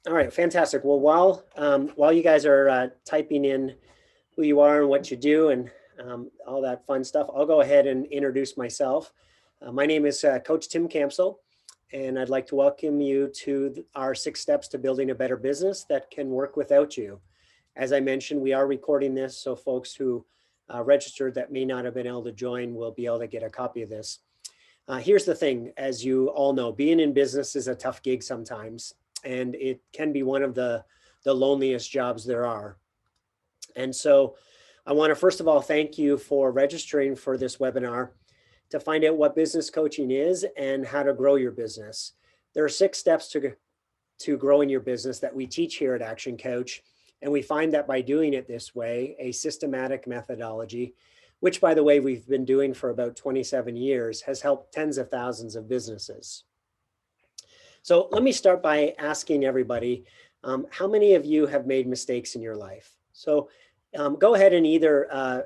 All right, fantastic. Well, while you guys are typing in who you are and what you do and all that fun stuff, I'll go ahead and introduce myself. My name is Coach Tim Campsell, and I'd like to welcome you to our 6 steps to building a better business that can work without you. As I mentioned, we are recording this, so folks who registered that may not have been able to join will be able to get a copy of this. Here's the thing, as you all know, being in business is a tough gig sometimes, and it can be one of the loneliest jobs there are. And so I want to first of all thank you for registering for this webinar to find out what business coaching is and how to grow your business. There are 6 steps to growing your business that we teach here at Action Coach. And we find that by doing it this way, a systematic methodology, which by the way, we've been doing for about 27 years, has helped tens of thousands of businesses. So let me start by asking everybody, how many of you have made mistakes in your life? So go ahead and either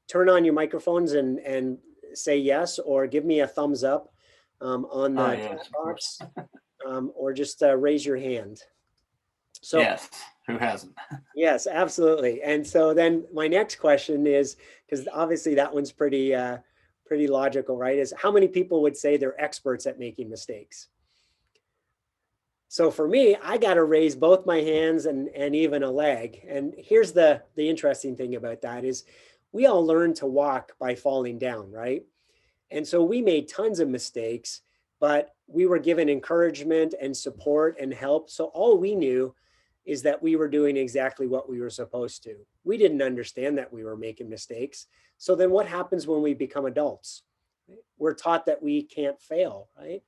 turn on your microphones and say yes, or give me a thumbs up on the Yes, chat of course. box, or just raise your hand. So Yes, who hasn't? yes, absolutely. And so then my next question is, because obviously that one's pretty logical, right? Is how many people would say they're experts at making mistakes? So for me, I got to raise both my hands and even a leg. And here's the interesting thing about that is we all learn to walk by falling down, right? And so we made tons of mistakes, but we were given encouragement and support and help. So all we knew is that we were doing exactly what we were supposed to. We didn't understand that we were making mistakes. So then what happens when we become adults? We're taught that we can't fail, right?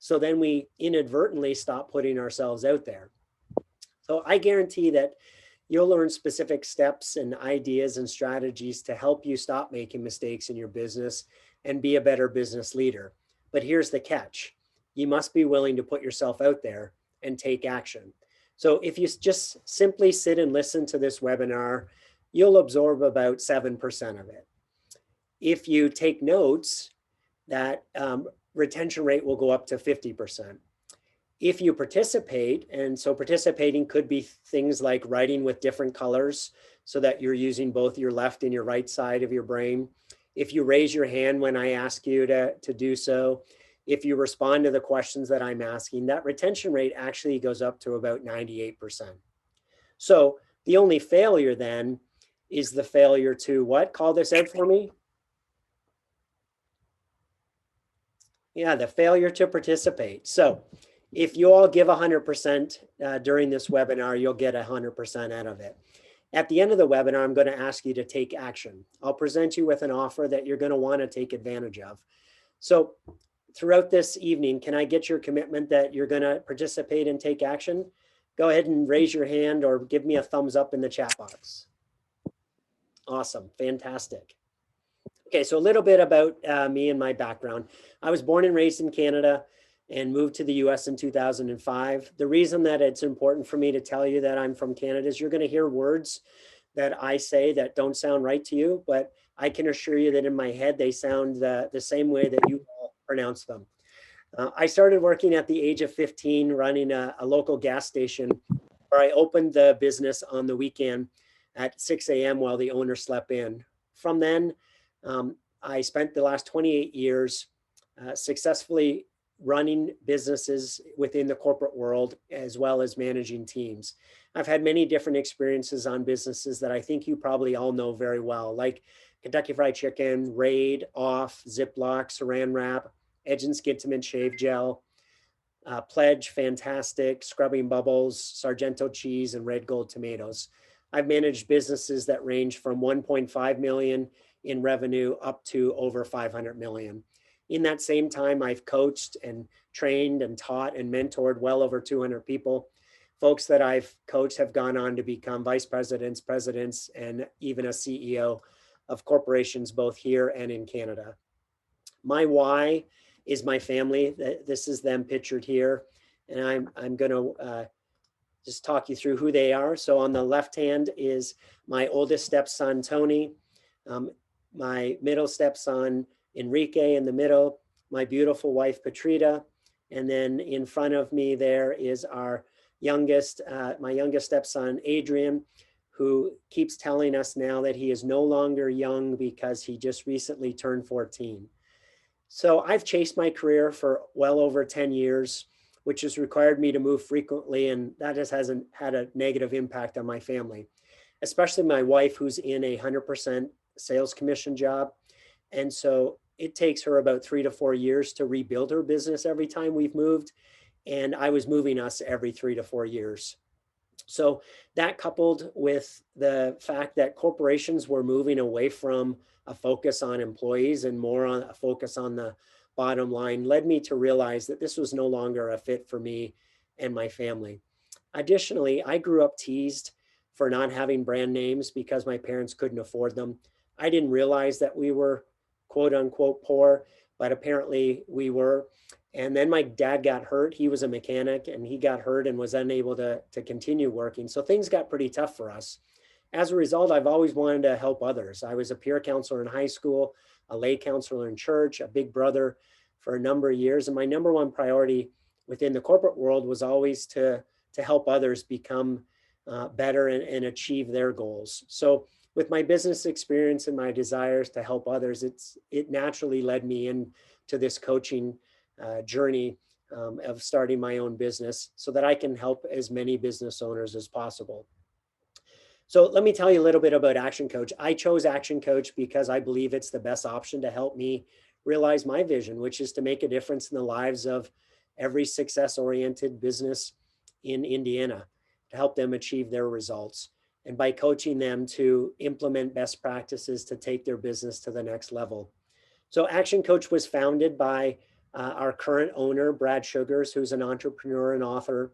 So then we inadvertently stop putting ourselves out there. So I guarantee that you'll learn specific steps and ideas and strategies to help you stop making mistakes in your business and be a better business leader. But here's the catch. You must be willing to put yourself out there and take action. So if you just simply sit and listen to this webinar, you'll absorb about 7% of it. If you take notes, that retention rate will go up to 50%. If you participate, and so participating could be things like writing with different colors so that you're using both your left and your right side of your brain. If you raise your hand when I ask you to do so, if you respond to the questions that I'm asking, that retention rate actually goes up to about 98%. So the only failure then is the failure to what? Call this out for me. Yeah, the failure to participate. So if you all give 100% during this webinar, you'll get 100% out of it. At the end of the webinar, I'm going to ask you to take action. I'll present you with an offer that you're going to want to take advantage of. So throughout this evening, can I get your commitment that you're going to participate and take action? Go ahead and raise your hand or give me a thumbs up in the chat box. Awesome, fantastic. Okay, so a little bit about me and my background. I was born and raised in Canada and moved to the US in 2005. The reason that it's important for me to tell you that I'm from Canada is you're going to hear words that I say that don't sound right to you, but I can assure you that in my head, they sound the same way that you all pronounce them. I started working at the age of 15, running a local gas station where I opened the business on the weekend at 6 a.m. while the owner slept in. From then, I spent the last 28 years successfully running businesses within the corporate world, as well as managing teams. I've had many different experiences on businesses that I think you probably all know very well, like Kentucky Fried Chicken, Raid, Off, Ziploc, Saran Wrap, Edge and Skintamin Shave Gel, Pledge, Fantastic, Scrubbing Bubbles, Sargento Cheese, and Red Gold Tomatoes. I've managed businesses that range from 1.5 million in revenue up to over 500 million. In that same time, I've coached and trained and taught and mentored well over 200 people. Folks that I've coached have gone on to become vice presidents, presidents, and even a CEO of corporations both here and in Canada. My why is my family. This is them pictured here. And I'm going to just talk you through who they are. So on the left hand is my oldest stepson, Tony, my middle stepson, Enrique in the middle, my beautiful wife, Patrita. And then in front of me there is our my youngest stepson, Adrian, who keeps telling us now that he is no longer young because he just recently turned 14. So I've chased my career for well over 10 years, which has required me to move frequently, and that just hasn't had a negative impact on my family, especially my wife, who's in a 100% sales commission job. And so it takes her about 3 to 4 years to rebuild her business every time we've moved. And I was moving us every 3 to 4 years. So that, coupled with the fact that corporations were moving away from a focus on employees and more on a focus on the bottom line, led me to realize that this was no longer a fit for me and my family. Additionally, I grew up teased for not having brand names because my parents couldn't afford them. I didn't realize that we were quote unquote poor, but apparently we were. And then my dad got hurt. He was a mechanic and he got hurt and was unable to continue working. So things got pretty tough for us. As a result, I've always wanted to help others. I was a peer counselor in high school, a lay counselor in church, a big brother for a number of years. And my number one priority within the corporate world was always to help others become better and achieve their goals. So with my business experience and my desires to help others, it naturally led me into this coaching journey of starting my own business so that I can help as many business owners as possible. So let me tell you a little bit about Action Coach. I chose Action Coach because I believe it's the best option to help me realize my vision, which is to make a difference in the lives of every success-oriented business in Indiana, to help them achieve their results. And by coaching them to implement best practices to take their business to the next level. So Action Coach was founded by our current owner, Brad Sugars, who's an entrepreneur and author.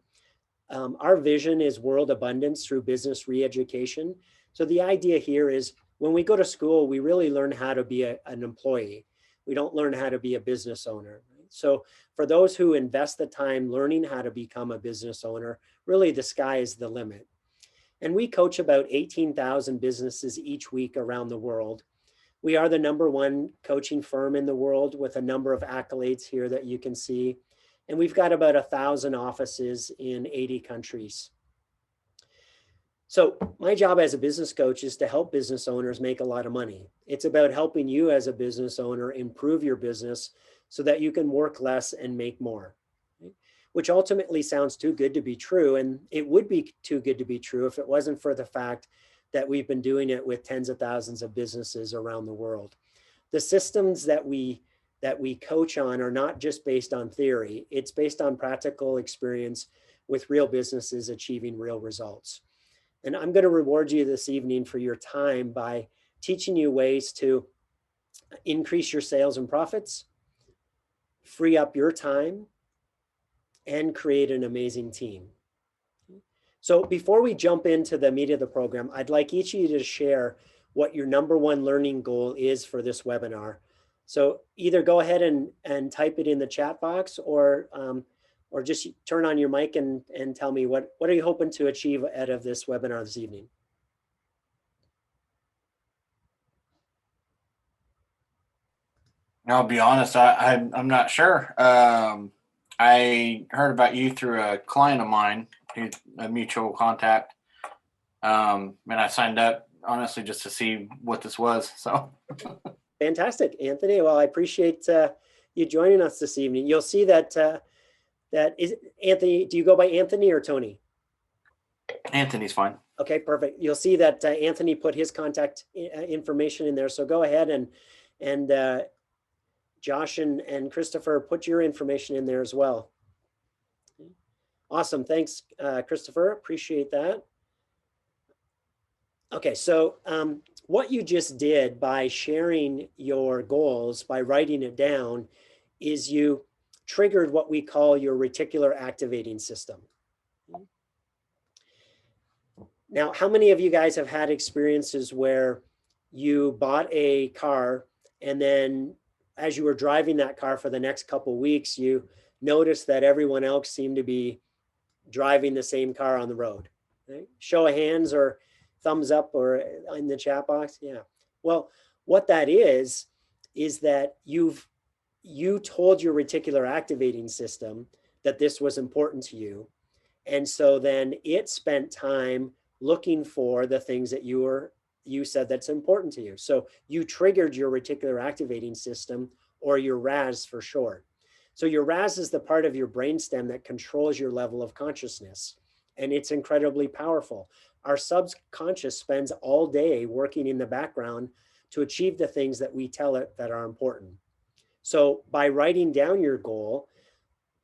Our vision is world abundance through business re-education. So the idea here is when we go to school, we really learn how to be an employee. We don't learn how to be a business owner. So for those who invest the time learning how to become a business owner, really the sky is the limit. And we coach about 18,000 businesses each week around the world. We are the #1 coaching firm in the world with a number of accolades here that you can see. And we've got about 1,000 offices in 80 countries. So my job as a business coach is to help business owners make a lot of money. It's about helping you as a business owner improve your business so that you can work less and make more, which ultimately sounds too good to be true. And it would be too good to be true if it wasn't for the fact that we've been doing it with tens of thousands of businesses around the world. The systems that we coach on are not just based on theory. It's based on practical experience with real businesses achieving real results. And I'm going to reward you this evening for your time by teaching you ways to increase your sales and profits, free up your time, and create an amazing team. So before we jump into the meat of the program, I'd like each of you to share what your #1 learning goal is for this webinar. So either go ahead and type it in the chat box or just turn on your mic and tell me what are you hoping to achieve out of this webinar this evening? I'll be honest, I'm not sure. I heard about you through a client of mine, who's a mutual contact, and I signed up honestly just to see what this was. So fantastic, Anthony. Well, I appreciate you joining us this evening. You'll see that that is Anthony. Do you go by Anthony or Tony? Anthony's fine. Okay, perfect. You'll see that Anthony put his contact information in there. So go ahead and Josh and Christopher, put your information in there as well. Awesome. Thanks, Christopher. Appreciate that. Okay, so what you just did by sharing your goals, by writing it down, is you triggered what we call your reticular activating system. Now, how many of you guys have had experiences where you bought a car and then as you were driving that car for the next couple of weeks, you noticed that everyone else seemed to be driving the same car on the road? Right? Show of hands or thumbs up or in the chat box. Yeah. Well, what that is that you told your reticular activating system that this was important to you. And so then it spent time looking for the things that you said that's important to you. So you triggered your reticular activating system, or your RAS for short. So your RAS is the part of your brainstem that controls your level of consciousness, and it's incredibly powerful. Our subconscious spends all day working in the background to achieve the things that we tell it that are important. So by writing down your goal,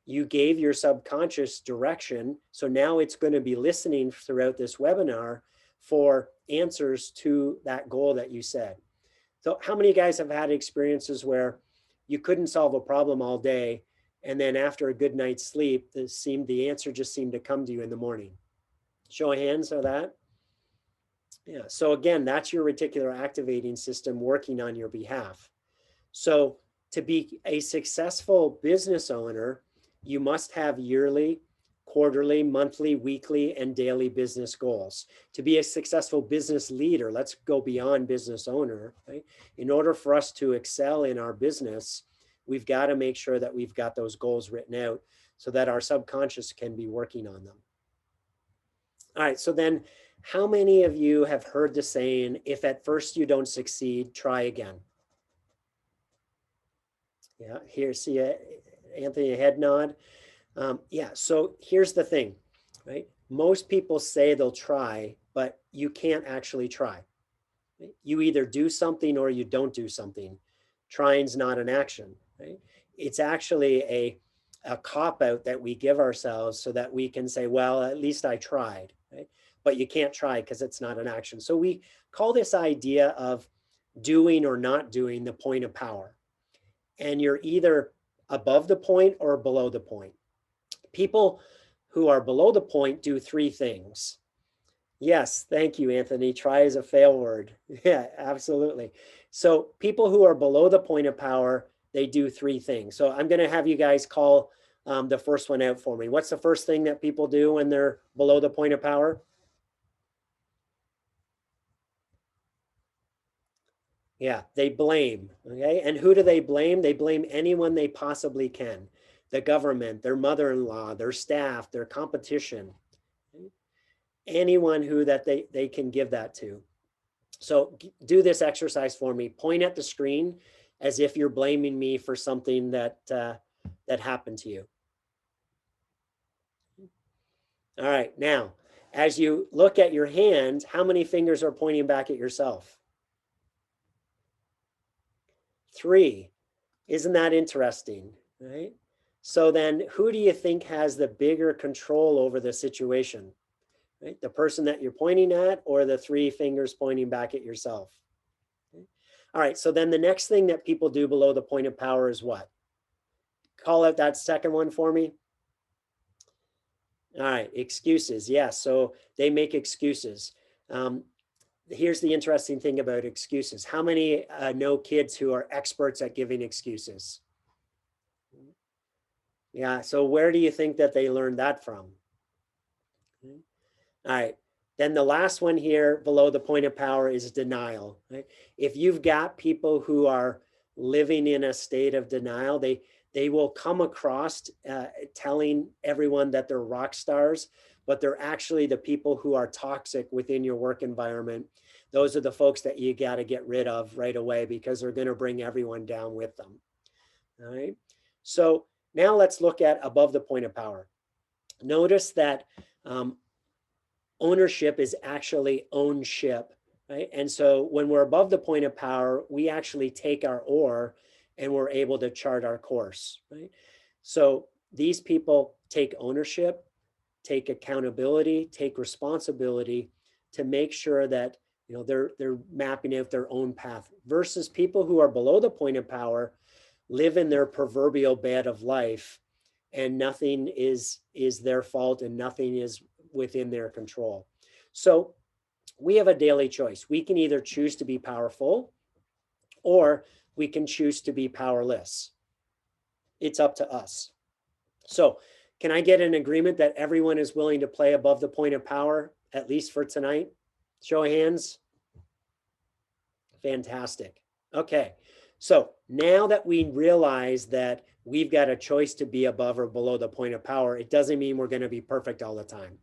you gave your subconscious direction. So now it's going to be listening throughout this webinar for answers to that goal that you said. So how many guys have had experiences where you couldn't solve a problem all day, and then after a good night's sleep, the answer just seemed to come to you in the morning? Show of hands of that. Yeah, so again, that's your reticular activating system working on your behalf. So to be a successful business owner, you must have yearly, quarterly, monthly, weekly, and daily business goals. To be a successful business leader, let's go beyond business owner, right? In order for us to excel in our business, we've got to make sure that we've got those goals written out so that our subconscious can be working on them. All right, so then how many of you have heard the saying, if at first you don't succeed, try again? Yeah, here, see Anthony, a head nod. Yeah, so here's the thing, right? Most people say they'll try, but you can't actually try. You either do something or you don't do something. Trying's not an action, right? It's actually a cop-out that we give ourselves so that we can say, well, at least I tried, right? But you can't try because it's not an action. So we call this idea of doing or not doing the point of power. And you're either above the point or below the point. People who are below the point do three things. Yes, thank you, Anthony. Try is a fail word. Yeah, absolutely. So people who are below the point of power, they do three things. So I'm going to have you guys call the first one out for me. What's the first thing that people do when they're below the point of power? Yeah, they blame. Okay. And who do they blame? They blame anyone they possibly can. The government, their mother-in-law, their staff, their competition, anyone who that they can give that to. So do this exercise for me. Point at the screen as if you're blaming me for something that that happened to you. All right, now, as you look at your hand, how many fingers are pointing back at yourself? 3. Isn't that interesting, right? So then who do you think has the bigger control over the situation? Right? The person that you're pointing at, or the 3 fingers pointing back at yourself? Okay. All right, so then the next thing that people do below the point of power is what? Call out that second one for me. All right, excuses. Yeah, so they make excuses. Here's the interesting thing about excuses. How many know kids who are experts at giving excuses? Yeah, so where do you think that they learned that from? Okay. All right, then the last one here below the point of power is denial. Right? If you've got people who are living in a state of denial, they will come across telling everyone that they're rock stars, but they're actually the people who are toxic within your work environment. Those are the folks that you got to get rid of right away because they're going to bring everyone down with them. All right. So now let's look at above the point of power. Notice that ownership is actually ownship, right? And so when we're above the point of power, we actually take our oar and we're able to chart our course, right? So these people take ownership, take accountability, take responsibility to make sure that they're mapping out their own path, versus people who are below the point of power live in their proverbial bed of life, and nothing is their fault and nothing is within their control. So we have a daily choice. We can either choose to be powerful or we can choose to be powerless. It's up to us. So can I get an agreement that everyone is willing to play above the point of power, at least for tonight? Show of hands. Fantastic. Okay, so Now that we realize that we've got a choice to be above or below the point of power, it doesn't mean we're going to be perfect all the time.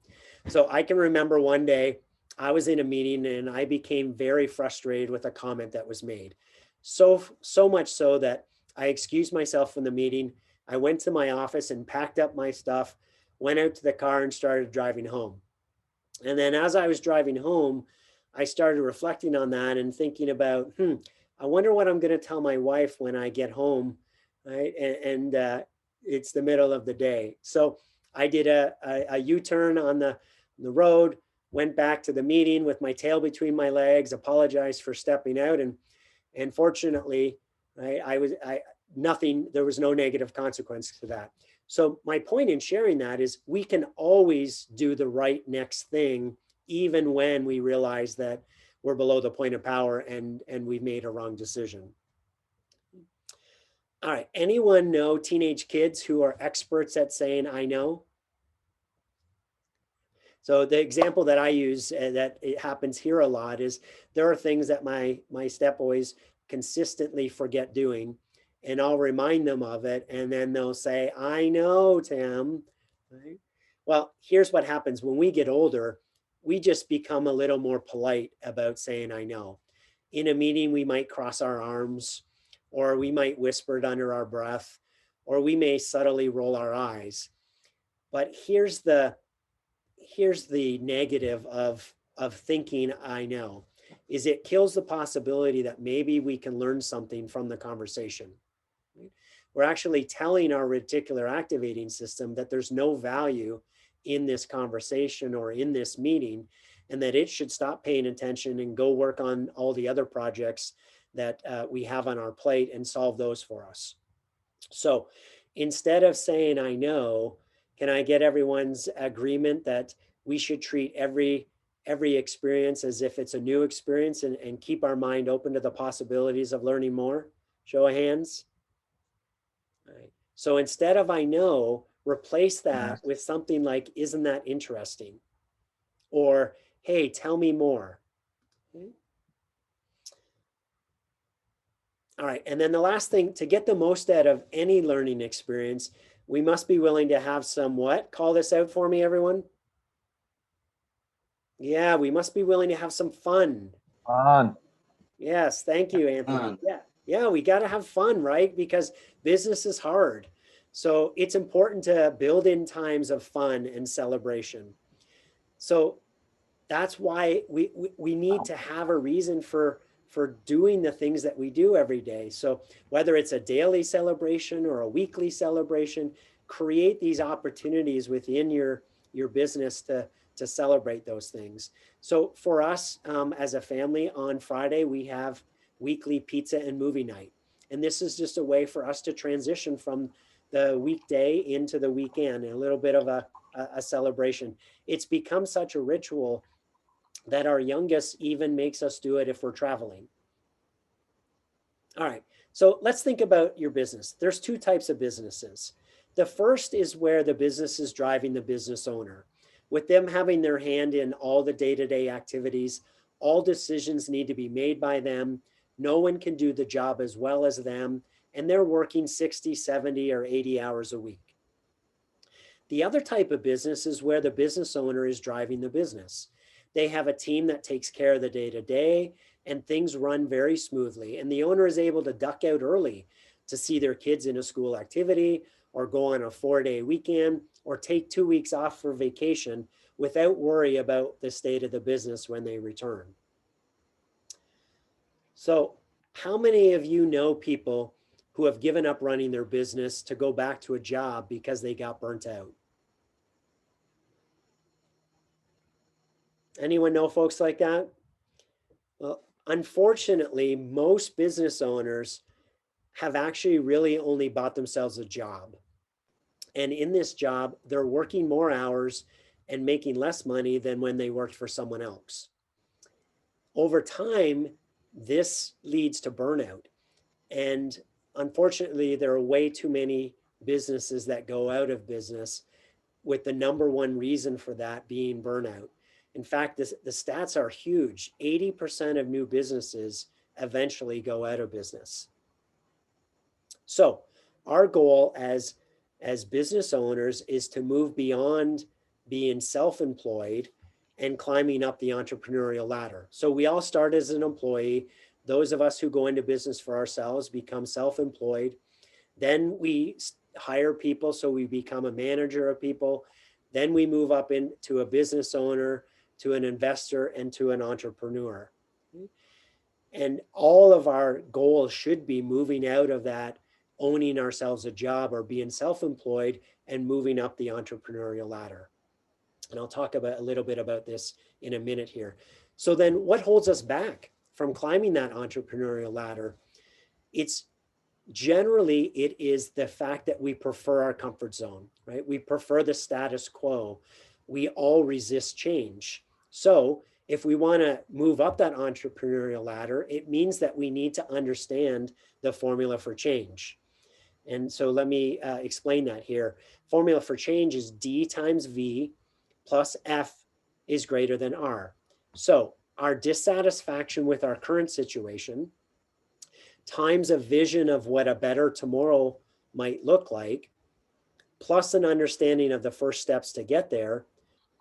So I can remember one day I was in a meeting and I became very frustrated with a comment that was made. So much so that I excused myself from the meeting. I went to my office and packed up my stuff, went out to the car and started driving home. And then as I was driving home, I started reflecting on that and thinking about, I wonder what I'm going to tell my wife when I get home, right? And it's the middle of the day. So I did a U-turn on the road, went back to the meeting with my tail between my legs, apologized for stepping out, and fortunately, right, there was no negative consequence to that. So my point in sharing that is we can always do the right next thing, even when we realize that we're below the point of power and we've made a wrong decision. All right, anyone know teenage kids who are experts at saying, I know? So the example that I use that it happens here a lot is there are things that my step boys consistently forget doing, and I'll remind them of it, and then they'll say, I know, Tim. Right? Well, here's what happens when we get older. We just become a little more polite about saying, I know. In a meeting, we might cross our arms, or we might whisper it under our breath, or we may subtly roll our eyes. But here's the negative of thinking I know, is it kills the possibility that maybe we can learn something from the conversation. We're actually telling our reticular activating system that there's no value in this conversation or in this meeting, and that it should stop paying attention and go work on all the other projects that we have on our plate and solve those for us. So instead of saying I know, can I get everyone's agreement that we should treat every experience as if it's a new experience and keep our mind open to the possibilities of learning more? Show of hands. All right. So instead of I know, replace that with something like, isn't that interesting? Or, hey, tell me more. Okay. All right, and then the last thing, to get the most out of any learning experience, we must be willing to have some what? Call this out for me, everyone. Yeah, we must be willing to have some fun. Fun. Yes, thank you, Anthony. Yeah, we got to have fun, right? Because business is hard. So it's important to build in times of fun and celebration. So that's why we need to have a reason for doing the things that we do every day. So whether it's a daily celebration or a weekly celebration, create these opportunities within your business to celebrate those things. So for us as a family, on Friday we have weekly pizza and movie night, and this is just a way for us to transition from the weekday into the weekend, a little bit of a celebration. It's become such a ritual that our youngest even makes us do it if we're traveling. All right, so let's think about your business. There's two types of businesses. The first is where the business is driving the business owner, with them having their hand in all the day-to-day activities. All decisions need to be made by them. No one can do the job as well as them, and they're working 60, 70, or 80 hours a week. The other type of business is where the business owner is driving the business. They have a team that takes care of the day-to-day, and things run very smoothly. And the owner is able to duck out early to see their kids in a school activity, or go on a 4-day weekend, or take 2 weeks off for vacation without worry about the state of the business when they return. So how many of you know people who have given up running their business to go back to a job because they got burnt out? Anyone know folks like that? Well, unfortunately, most business owners have actually really only bought themselves a job. And in this job, they're working more hours and making less money than when they worked for someone else. Over time, this leads to burnout. And unfortunately, there are way too many businesses that go out of business, with the number one reason for that being burnout. In fact, the stats are huge. 80% of new businesses eventually go out of business. So our goal as business owners is to move beyond being self-employed and climbing up the entrepreneurial ladder. So we all start as an employee. Those of us who go into business for ourselves become self-employed. Then we hire people, so we become a manager of people. Then we move up into a business owner, to an investor, and to an entrepreneur. And all of our goals should be moving out of that owning ourselves a job or being self-employed and moving up the entrepreneurial ladder. And I'll talk about a little bit about this in a minute here. So then what holds us back from climbing that entrepreneurial ladder? It's generally, it is the fact that we prefer our comfort zone, right? We prefer the status quo. We all resist change. So if we want to move up that entrepreneurial ladder, it means that we need to understand the formula for change. And so let me explain that here. Formula for change is D times V plus F is greater than R. So our dissatisfaction with our current situation times a vision of what a better tomorrow might look like, plus an understanding of the first steps to get there,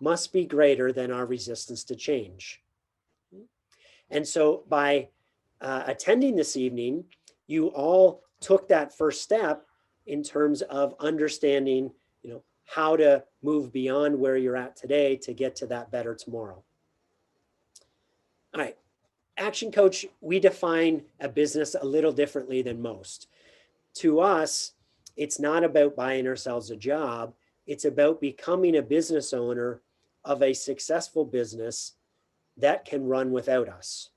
must be greater than our resistance to change. And so by attending this evening, you all took that first step in terms of understanding, how to move beyond where you're at today to get to that better tomorrow. All right. Action Coach, we define a business a little differently than most. To us, it's not about buying ourselves a job. It's about becoming a business owner of a successful business that can run without us.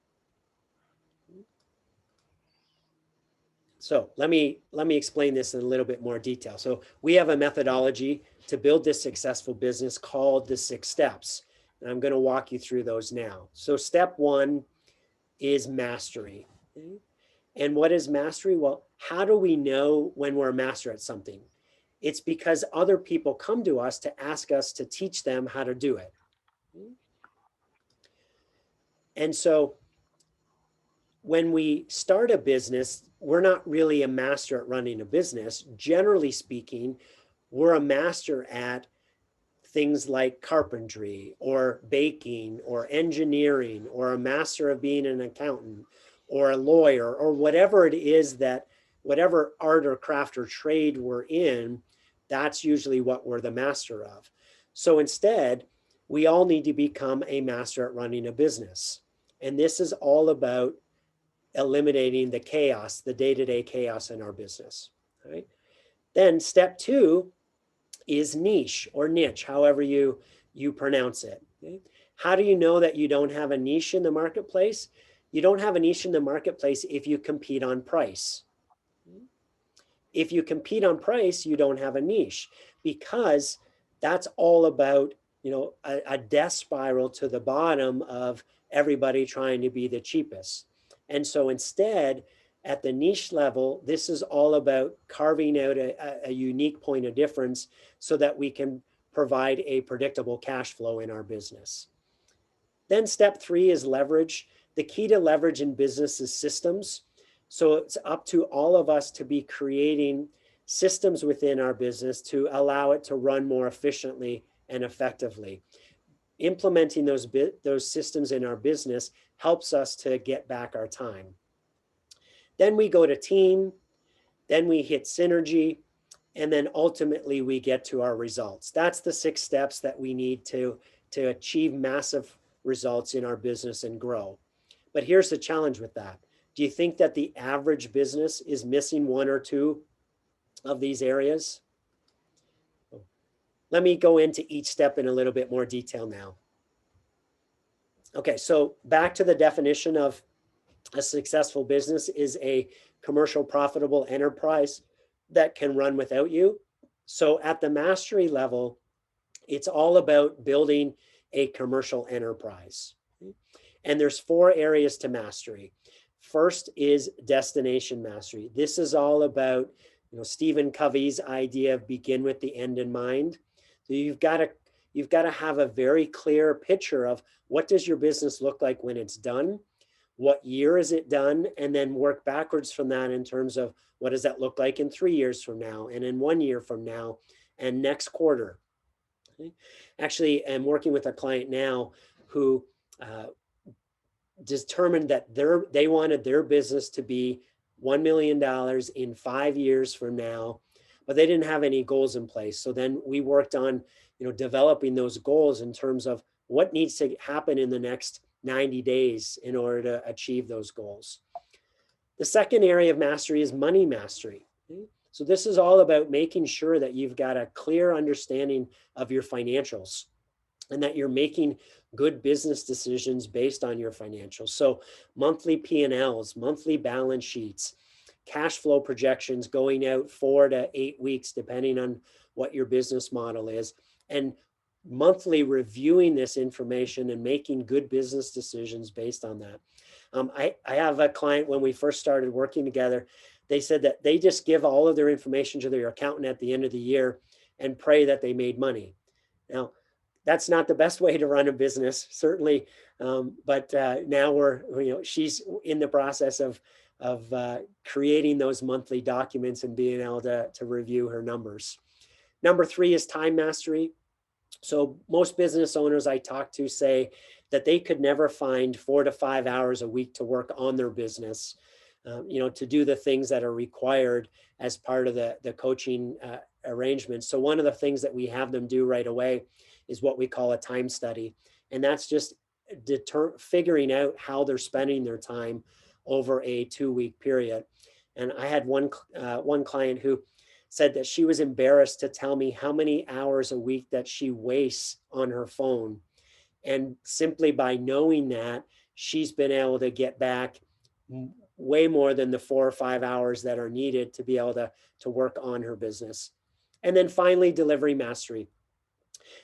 So let me explain this in a little bit more detail. So we have a methodology to build this successful business called the 6 steps. And I'm going to walk you through those now. So step 1 is mastery. And what is mastery? Well, how do we know when we're a master at something? It's because other people come to us to ask us to teach them how to do it. And so when we start a business, we're not really a master at running a business. Generally speaking, we're a master at things like carpentry or baking or engineering, or a master of being an accountant or a lawyer, or whatever it is that, whatever art or craft or trade we're in, that's usually what we're the master of. So instead, we all need to become a master at running a business. And this is all about eliminating the chaos, the day-to-day chaos in our business. Right? Then step 2 is niche or niche, however you pronounce it. Okay? How do you know that you don't have a niche in the marketplace? You don't have a niche in the marketplace if you compete on price. If you compete on price, you don't have a niche, because that's all about, a death spiral to the bottom of everybody trying to be the cheapest. And so instead, at the niche level, this is all about carving out a unique point of difference so that we can provide a predictable cash flow in our business. Then step 3 is leverage. The key to leverage in business is systems. So it's up to all of us to be creating systems within our business to allow it to run more efficiently and effectively. Implementing those systems in our business helps us to get back our time. Then we go to team, then we hit synergy, and then ultimately we get to our results. That's the 6 steps that we need to achieve massive results in our business and grow. But here's the challenge with that. Do you think that the average business is missing 1 or 2 of these areas? Let me go into each step in a little bit more detail now. Okay, so back to the definition of a successful business is a commercial profitable enterprise that can run without you. So at the mastery level, it's all about building a commercial enterprise. And there's 4 areas to mastery. First is destination mastery. This is all about, Stephen Covey's idea of begin with the end in mind. So you've got to have a very clear picture of what does your business look like when it's done? What year is it done? And then work backwards from that in terms of What does that look like in 3 years from now, and in 1 year from now, and next quarter? Okay. Actually, I'm working with a client now who determined that they wanted their business to be $1 million in 5 years from now, but they didn't have any goals in place. So then we worked on, developing those goals in terms of what needs to happen in the next 90 days in order to achieve those goals. The second area of mastery is money mastery. Okay? So this is all about making sure that you've got a clear understanding of your financials and that you're making good business decisions based on your financials. So monthly P&Ls, monthly balance sheets, cash flow projections going out 4 to 8 weeks, depending on what your business model is, and monthly reviewing this information and making good business decisions based on that. I have a client, when we first started working together, they said that they just give all of their information to their accountant at the end of the year and pray that they made money. Now, that's not the best way to run a business, certainly. But now she's in the process of creating those monthly documents and being able to review her numbers. Number 3 is time mastery. So most business owners I talk to say that they could never find 4 to 5 hours a week to work on their business, to do the things that are required as part of the coaching arrangement. So one of the things that we have them do right away is what we call a time study. And that's just figuring out how they're spending their time over a 2-week period. And I had one client who said that she was embarrassed to tell me how many hours a week that she wastes on her phone. And simply by knowing that, she's been able to get back way more than the 4 or 5 hours that are needed to be able to work on her business. And then finally, delivery mastery.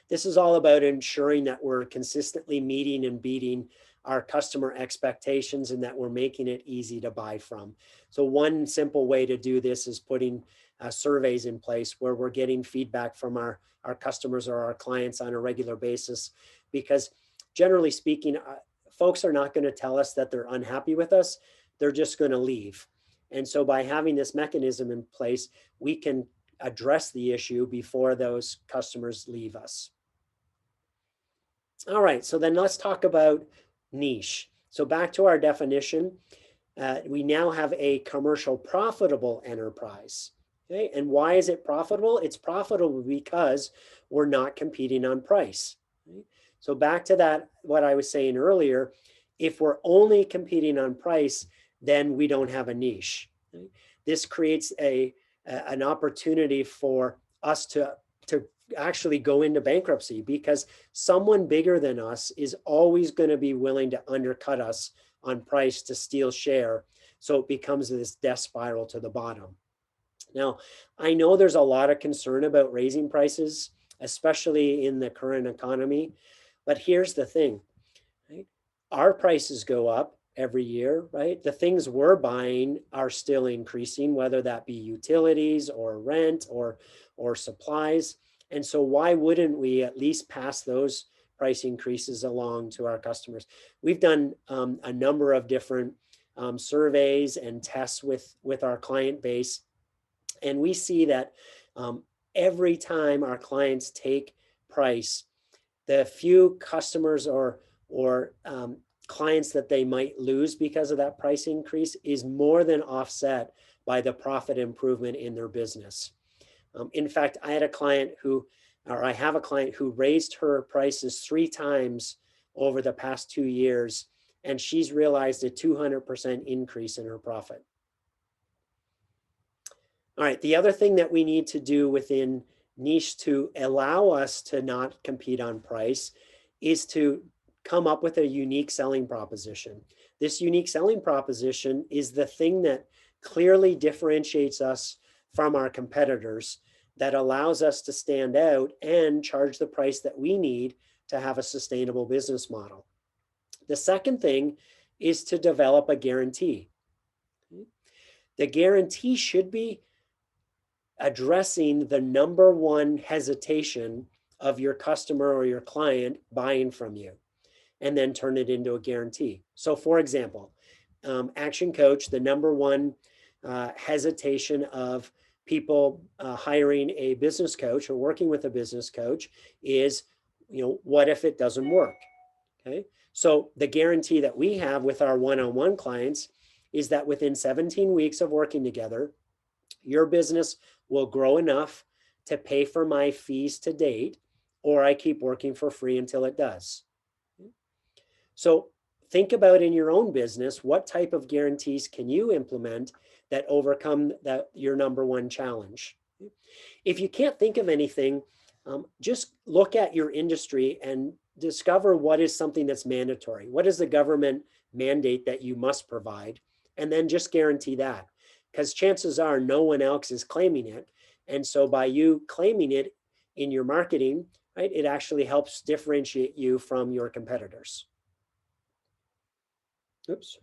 This is all about ensuring that we're consistently meeting and beating our customer expectations and that we're making it easy to buy from. So one simple way to do this is putting surveys in place where we're getting feedback from our customers or our clients on a regular basis, because generally speaking, folks are not going to tell us that they're unhappy with us. They're just going to leave. And so by having this mechanism in place, we can address the issue before those customers leave us. All right, so then let's talk about niche. So back to our definition, we now have a commercial profitable enterprise. Okay, and why is it profitable? It's profitable because we're not competing on price. Okay? So back to that, what I was saying earlier, if we're only competing on price, then we don't have a niche. Okay? This creates an opportunity for us to actually go into bankruptcy, because someone bigger than us is always going to be willing to undercut us on price to steal share. So it becomes this death spiral to the bottom. Now, I know there's a lot of concern about raising prices, especially in the current economy. But here's the thing, right? Our prices go up every year, right? The things we're buying are still increasing, whether that be utilities or rent or supplies. And so why wouldn't we at least pass those price increases along to our customers? We've done a number of different surveys and tests with our client base. And we see that every time our clients take price, the few customers or clients that they might lose because of that price increase is more than offset by the profit improvement in their business. In fact, I have a client who raised her prices 3 times over the past 2 years, and she's realized a 200% increase in her profit. All right, the other thing that we need to do within niche to allow us to not compete on price is to come up with a unique selling proposition. This unique selling proposition is the thing that clearly differentiates us from our competitors, that allows us to stand out and charge the price that we need to have a sustainable business model. The second thing is to develop a guarantee. The guarantee should be addressing the number one hesitation of your customer or your client buying from you, and then turn it into a guarantee. So for example, Action Coach, the number one hesitation of people hiring a business coach or working with a business coach is, what if it doesn't work? Okay. So the guarantee that we have with our one-on-one clients is that within 17 weeks of working together, your business will grow enough to pay for my fees to date, or I keep working for free until it does. So think about in your own business, what type of guarantees can you implement that overcome your number one challenge? If you can't think of anything, just look at your industry and discover what is something that's mandatory. What is the government mandate that you must provide? And then just guarantee that, because chances are no one else is claiming it. And so by you claiming it in your marketing, right, it actually helps differentiate you from your competitors. Oops.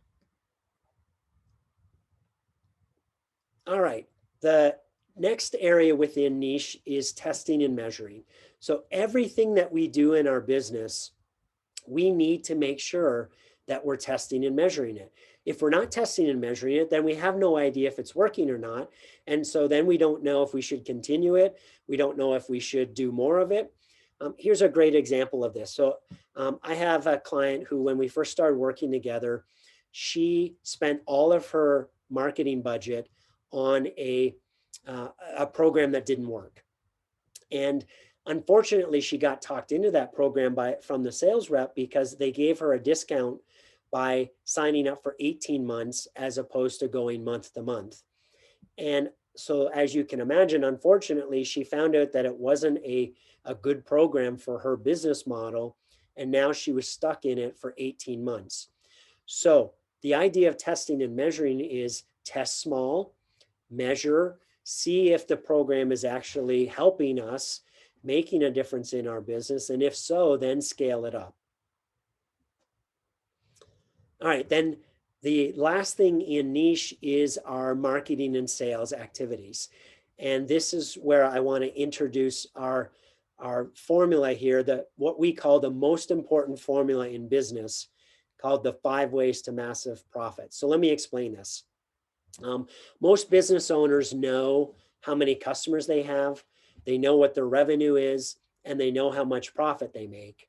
All right. The next area within niche is testing and measuring. So everything that we do in our business, we need to make sure that we're testing and measuring it. If we're not testing and measuring it, then we have no idea if it's working or not. And so then we don't know if we should continue it. We don't know if we should do more of it. Here's a great example of this. So I have a client who, when we first started working together, she spent all of her marketing budget on a program that didn't work. And unfortunately, she got talked into that program from the sales rep because they gave her a discount by signing up for 18 months as opposed to going month to month. And so as you can imagine, unfortunately, she found out that it wasn't a good program for her business model. And now she was stuck in it for 18 months. So the idea of testing and measuring is test small, measure, see if the program is actually helping us, making a difference in our business. And if so, then scale it up. All right, then the last thing in niche is our marketing and sales activities. And this is where I want to introduce our formula here, what we call the most important formula in business, called the 5 ways to massive profit. So let me explain this. Most business owners know how many customers they have, they know what their revenue is, and they know how much profit they make.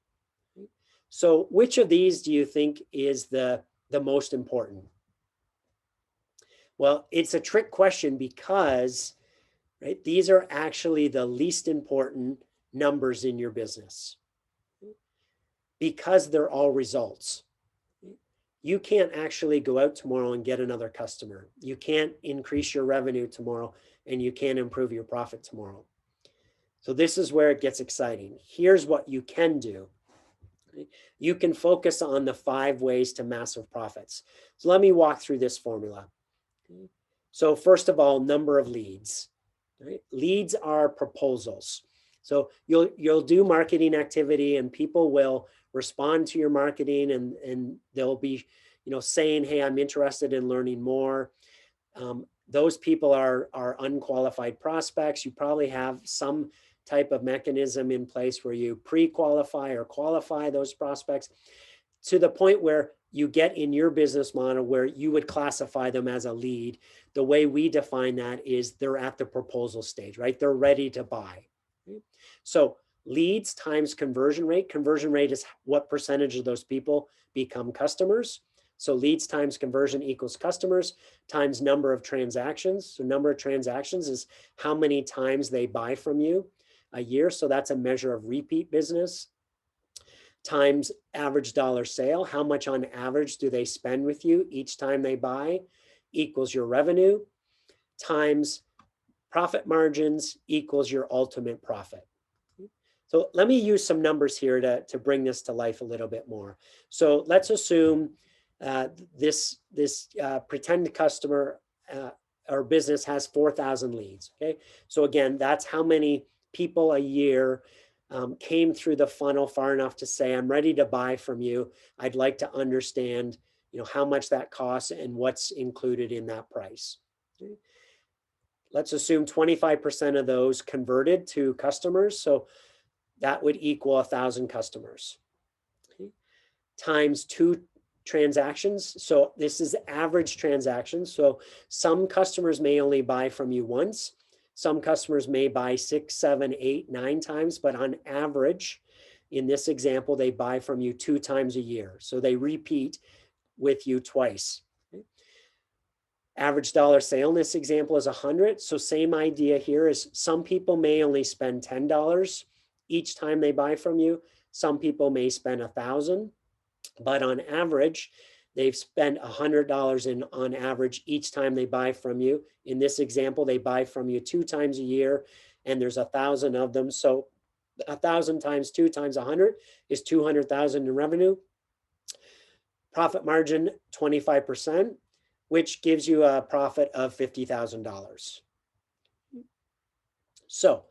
So which of these do you think is the most important? Well, it's a trick question because, right, these are actually the least important numbers in your business because they're all results. You can't actually go out tomorrow and get another customer. You can't increase your revenue tomorrow, and you can't improve your profit tomorrow. So this is where it gets exciting. Here's what you can do. You can focus on the 5 ways to massive profits. So let me walk through this formula. So first of all, number of leads. Right? Leads are proposals. So you'll do marketing activity and people will respond to your marketing and they'll be, saying, hey, I'm interested in learning more. Those people are unqualified prospects. You probably have some type of mechanism in place where you pre-qualify or qualify those prospects to the point where you get in your business model where you would classify them as a lead. The way we define that is they're at the proposal stage, right? They're ready to buy. So leads times conversion rate. Conversion rate is what percentage of those people become customers. So leads times conversion equals customers times number of transactions. So number of transactions is how many times they buy from you a year. So that's a measure of repeat business. Times average dollar sale. How much on average do they spend with you each time they buy equals your revenue. Times profit margins equals your ultimate profit. So let me use some numbers here to bring this to life a little bit more. So let's assume this pretend customer or business has 4,000 leads. Okay, so again, that's how many people a year came through the funnel far enough to say, I'm ready to buy from you. I'd like to understand, how much that costs and what's included in that price. Okay. Let's assume 25% of those converted to customers. So that would equal 1,000 customers. Okay. Times 2 transactions. So this is average transactions. So some customers may only buy from you once. Some customers may buy 6, 7, 8, 9 times, but on average, in this example, they buy from you 2 times a year. So they repeat with you twice. Average dollar sale in this example is 100. So same idea here is some people may only spend $10 each time they buy from you. Some people may spend 1,000, but on average, they've spent $100 on average each time they buy from you. In this example, they buy from you 2 times a year, and there's 1,000 of them. So 1,000 times 2 times 100 is 200,000 in revenue. Profit margin 25%, which gives you a profit of $50,000. So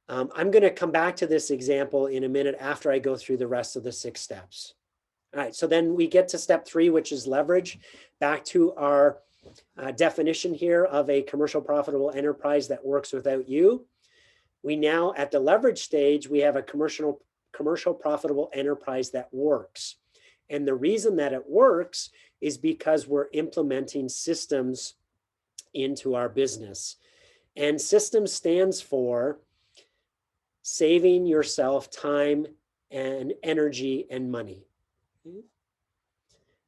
I'm going to come back to this example in a minute after I go through the rest of the 6 steps. All right, so then we get to step 3, which is leverage. Back to our definition here of a commercial profitable enterprise that works without you. We now, at the leverage stage, we have a commercial profitable enterprise that works. And the reason that it works is because we're implementing systems into our business. And systems stands for saving yourself time and energy and money.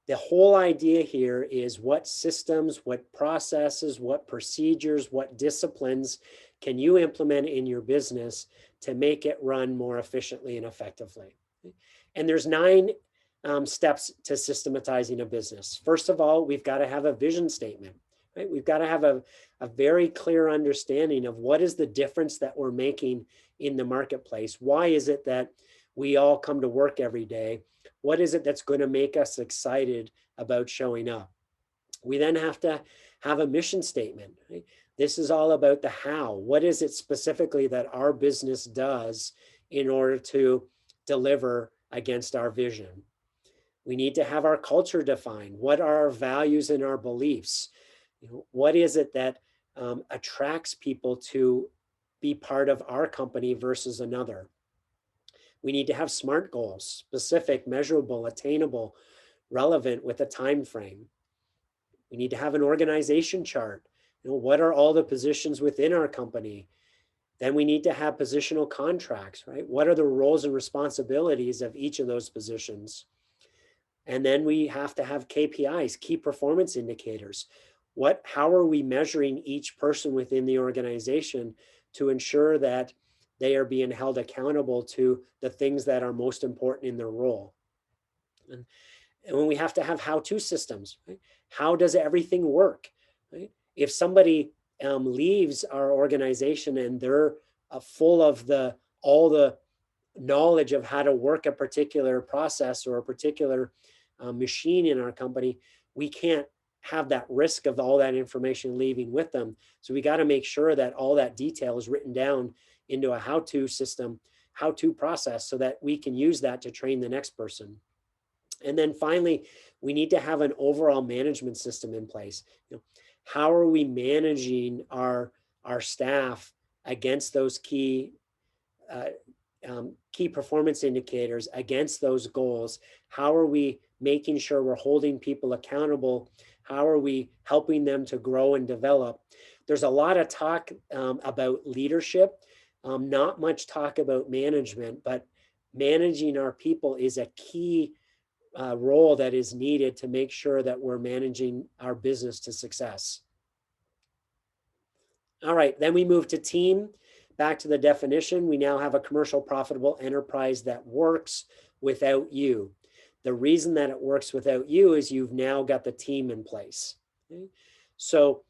The whole idea here is what systems, what processes, what procedures, what disciplines can you implement in your business to make it run more efficiently and effectively. And there's 9 steps to systematizing a business. First of all, we've got to have a vision statement, right? We've got to have a very clear understanding of what is the difference that we're making in the marketplace. Why is it that we all come to work every day? What is it that's going to make us excited about showing up? We then have to have a mission statement, right? This is all about the how. What is it specifically that our business does in order to deliver against our vision? We need to have our culture defined. What are our values and our beliefs? What is it that attracts people to be part of our company versus another? We need to have SMART goals, specific, measurable, attainable, relevant with a time frame. We need to have an organization chart. What are all the positions within our company? Then we need to have positional contracts, right? What are the roles and responsibilities of each of those positions? And then we have to have KPIs, key performance indicators. How are we measuring each person within the organization to ensure that they are being held accountable to the things that are most important in their role? And when we have to have how-to systems, right? How does everything work? Right? If somebody leaves our organization and they're full of all the knowledge of how to work a particular process or a particular machine in our company, we can't have that risk of all that information leaving with them. So we got to make sure that all that detail is written down into a how-to system, how-to process, so that we can use that to train the next person. And then finally, we need to have an overall management system in place. How are we managing our staff against those key performance indicators, against those goals? How are we making sure we're holding people accountable? How are we helping them to grow and develop? There's a lot of talk about leadership, not much talk about management, but managing our people is a key role that is needed to make sure that we're managing our business to success. All right, then we move to team. Back to the definition, we now have a commercial profitable enterprise that works without you. The reason that it works without you is you've now got the team in place. Okay? So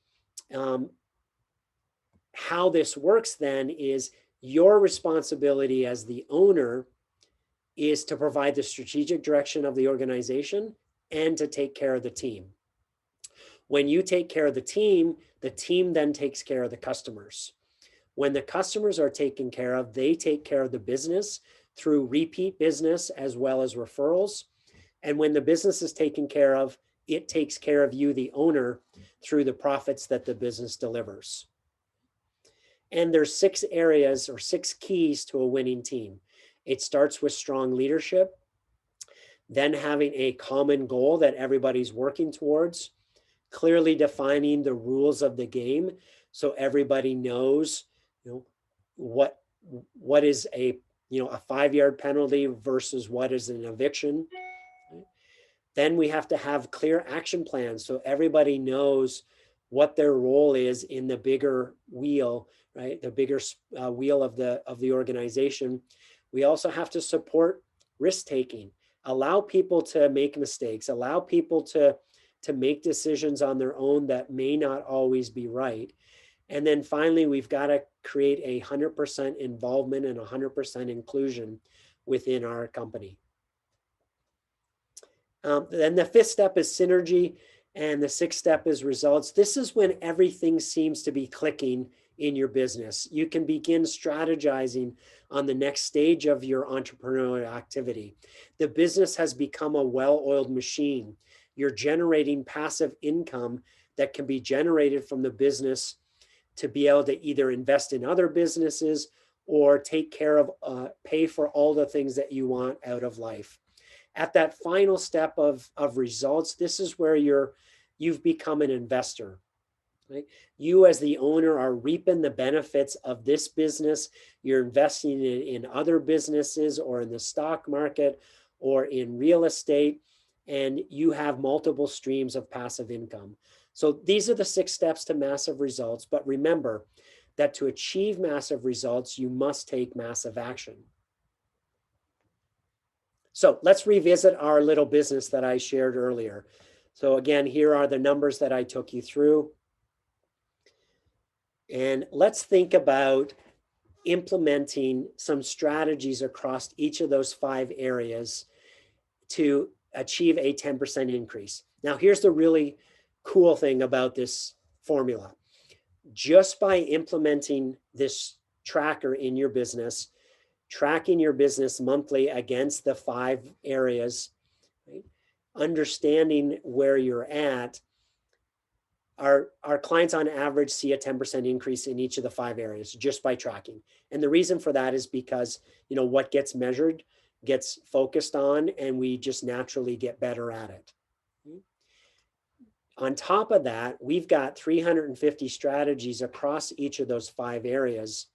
how this works then is your responsibility as the owner is to provide the strategic direction of the organization and to take care of the team. When you take care of the team then takes care of the customers. When the customers are taken care of, they take care of the business through repeat business as well as referrals. And when the business is taken care of, it takes care of you, the owner, through the profits that the business delivers. And there's 6 areas or 6 keys to a winning team. It starts with strong leadership. then having a common goal that everybody's working towards, clearly defining the rules of the game so everybody knows, you know, what is a, you know, a 5-yard penalty versus what is an eviction. Then we have to have clear action plans so everybody knows what their role is in the bigger wheel, right? The bigger wheel of the organization. We also have to support risk taking, allow people to make mistakes, allow people to make decisions on their own that may not always be right. And then finally, we've got to create 100% involvement and 100% inclusion within our company. Then the 5th step is synergy, and the 6th step is results. This is when everything seems to be clicking in your business. You can begin strategizing on the next stage of your entrepreneurial activity. The business has become a well-oiled machine. You're generating passive income that can be generated from the business to be able to either invest in other businesses or take care of, pay for all the things that you want out of life. At that final step of results, this is where you've become an investor. Right? You as the owner are reaping the benefits of this business. You're investing in other businesses or in the stock market or in real estate, and you have multiple streams of passive income. So these are the 6 steps to massive results. But remember that to achieve massive results, you must take massive action. So let's revisit our little business that I shared earlier. So again, here are the numbers that I took you through. And let's think about implementing some strategies across each of those 5 areas to achieve a 10% increase. Now, here's the really cool thing about this formula. Just by implementing this tracker in your business, tracking your business monthly against the 5 areas, right? Understanding where you're at, our clients on average see a 10% increase in each of the 5 areas just by tracking. And the reason for that is because, you know, what gets measured gets focused on, and we just naturally get better at it. On top of that, we've got 350 strategies across each of those 5 areas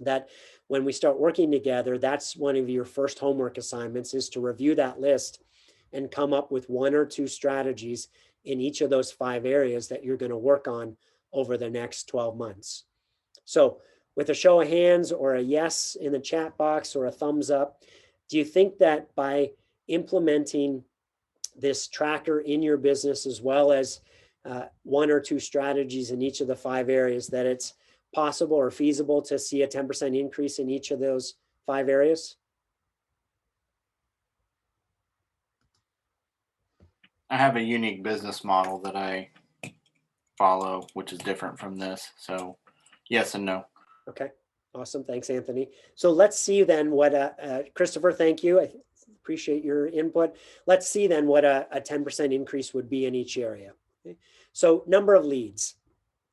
that when we start working together, that's one of your first homework assignments, is to review that list and come up with 1 or 2 strategies in each of those 5 areas that you're going to work on over the next 12 months. So with a show of hands or a yes in the chat box or a thumbs up, do you think that by implementing this tracker in your business, as well as 1 or 2 strategies in each of the 5 areas, that it's possible or feasible to see a 10% increase in each of those 5 areas? I have a unique business model that I follow, which is different from this. So yes and no. Okay, awesome. Thanks, Anthony. So let's see then what, Christopher, thank you. I appreciate your input. Let's see then what a 10% increase would be in each area. Okay. So number of leads.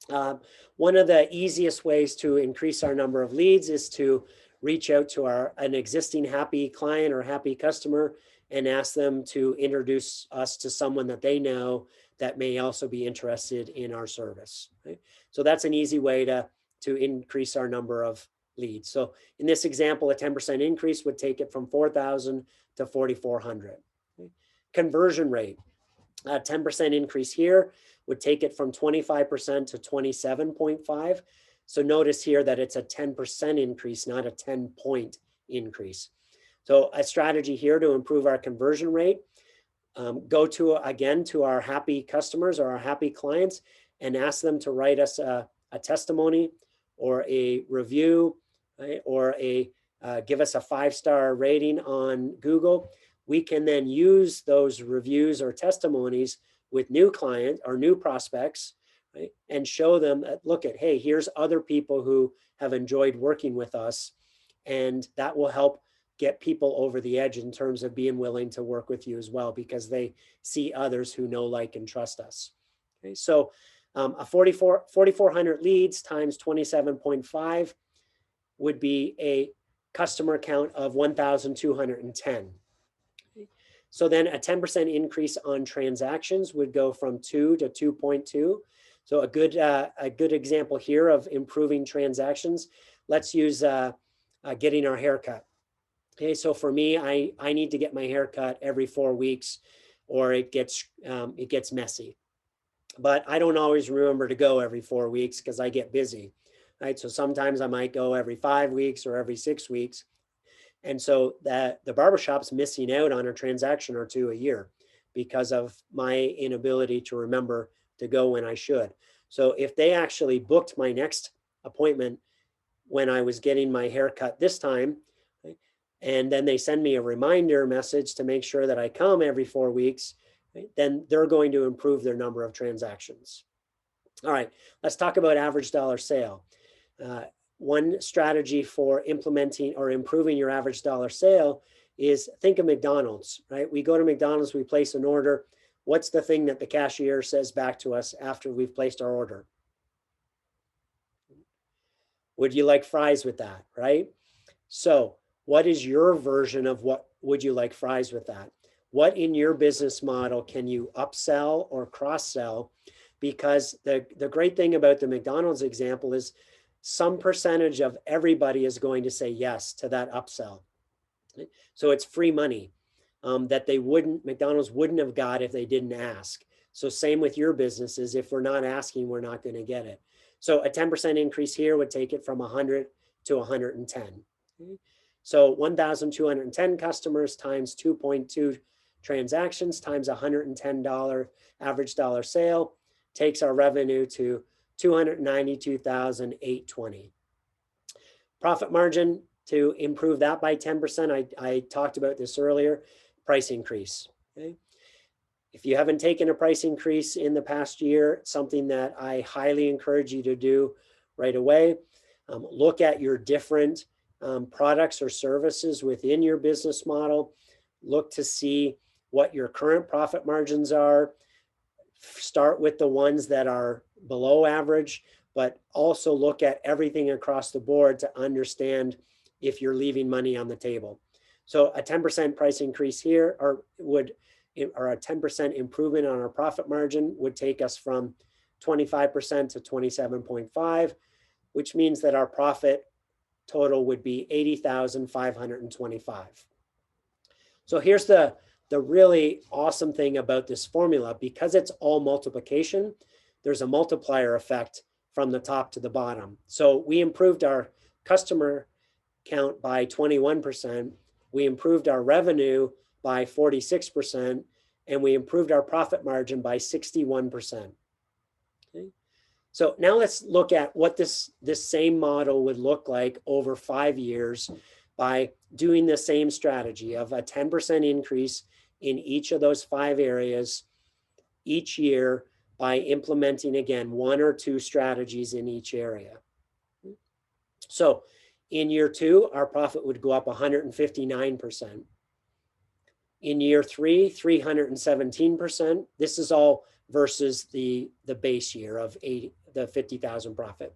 One of the easiest ways to increase our number of leads is to reach out to an existing happy client or happy customer and ask them to introduce us to someone that they know that may also be interested in our service. Right? So that's an easy way to increase our number of leads. So in this example, a 10% increase would take it from 4,000 to 4,400. Okay? Conversion rate, a 10% increase here would take it from 25% to 27.5. So notice here that it's a 10% increase, not a 10-point increase. So a strategy here to improve our conversion rate, go to, again, to our happy customers or our happy clients and ask them to write us a testimony or a review, right? Or give us a 5-star rating on Google. We can then use those reviews or testimonies with new clients or new prospects, right? And show them, look at, hey, here's other people who have enjoyed working with us. And that will help get people over the edge in terms of being willing to work with you as well, because they see others who know, like, and trust us. Okay, so a 4,400 leads times 27.5 would be a customer count of 1,210. So then a 10% increase on transactions would go from 2 to 2.2. So a good example here of improving transactions. Let's use getting our hair cut. Okay, so for me, I need to get my hair cut every 4 weeks, or it gets messy. But I don't always remember to go every 4 weeks because I get busy, right? So sometimes I might go every 5 weeks or every 6 weeks. And so that the barbershop's missing out on a transaction or two a year because of my inability to remember to go when I should. So if they actually booked my next appointment when I was getting my hair cut this time, right, and then they send me a reminder message to make sure that I come every 4 weeks, right, then they're going to improve their number of transactions. All right, let's talk about average dollar sale. One strategy for implementing or improving your average dollar sale is think of McDonald's, right? We go to McDonald's, we place an order. What's the thing that the cashier says back to us after we've placed our order? Would you like fries with that, right? So what is your version of what would you like fries with that? What in your business model can you upsell or cross-sell? Because the great thing about the McDonald's example is some percentage of everybody is going to say yes to that upsell. So it's free money that McDonald's wouldn't have got if they didn't ask. So same with your businesses. If we're not asking, we're not going to get it. So a 10% increase here would take it from 100 to 110. Okay? So 1,210 customers times 2.2 transactions times $110 average dollar sale takes our revenue to $292,820. Profit margin, to improve that by 10%, I talked about this earlier, price increase. Okay? If you haven't taken a price increase in the past year, it's something that I highly encourage you to do right away. Look at your different products or services within your business model. Look to see what your current profit margins are. Start with the ones that are below average, but also look at everything across the board to understand if you're leaving money on the table. So a 10% price increase here or a 10% improvement on our profit margin would take us from 25% to 27.5, which means that our profit total would be 80,525. So here's the really awesome thing about this formula. Because it's all multiplication, there's a multiplier effect from the top to the bottom. So we improved our customer count by 21%. We improved our revenue by 46%, and we improved our profit margin by 61%. Okay? So now let's look at what this same model would look like over 5 years by doing the same strategy of a 10% increase in each of those 5 areas each year by implementing, again, 1 or 2 strategies in each area. So in year 2, our profit would go up 159%. In year 3, 317%. This is all versus the base year of the 50,000 profit.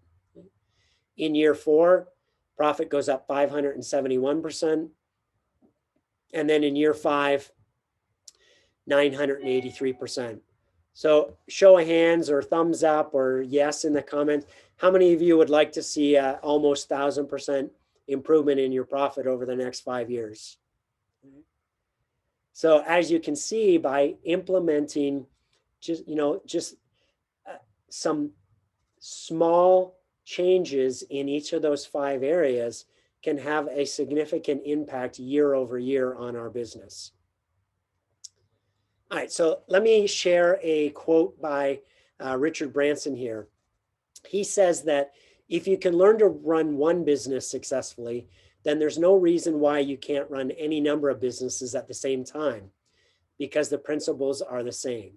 In year 4, profit goes up 571%. And then in year 5, 983%. So show of hands or thumbs up or yes in the comments. How many of you would like to see almost 1,000% improvement in your profit over the next 5 years? So as you can see, by implementing just some small changes in each of those 5 areas can have a significant impact year over year on our business. All right, so let me share a quote by Richard Branson here. He says that if you can learn to run one business successfully, then there's no reason why you can't run any number of businesses at the same time, because the principles are the same.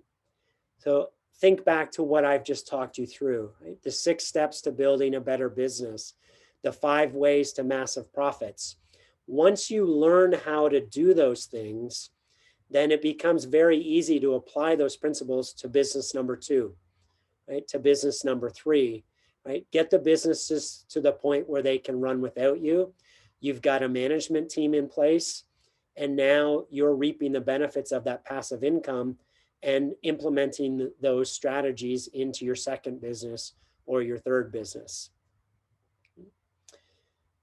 So think back to what I've just talked you through, right? The 6 steps to building a better business, the 5 ways to massive profits. Once you learn how to do those things, then it becomes very easy to apply those principles to business number 2, right? To business number 3, right? Get the businesses to the point where they can run without you. You've got a management team in place. And now you're reaping the benefits of that passive income and implementing those strategies into your second business or your third business.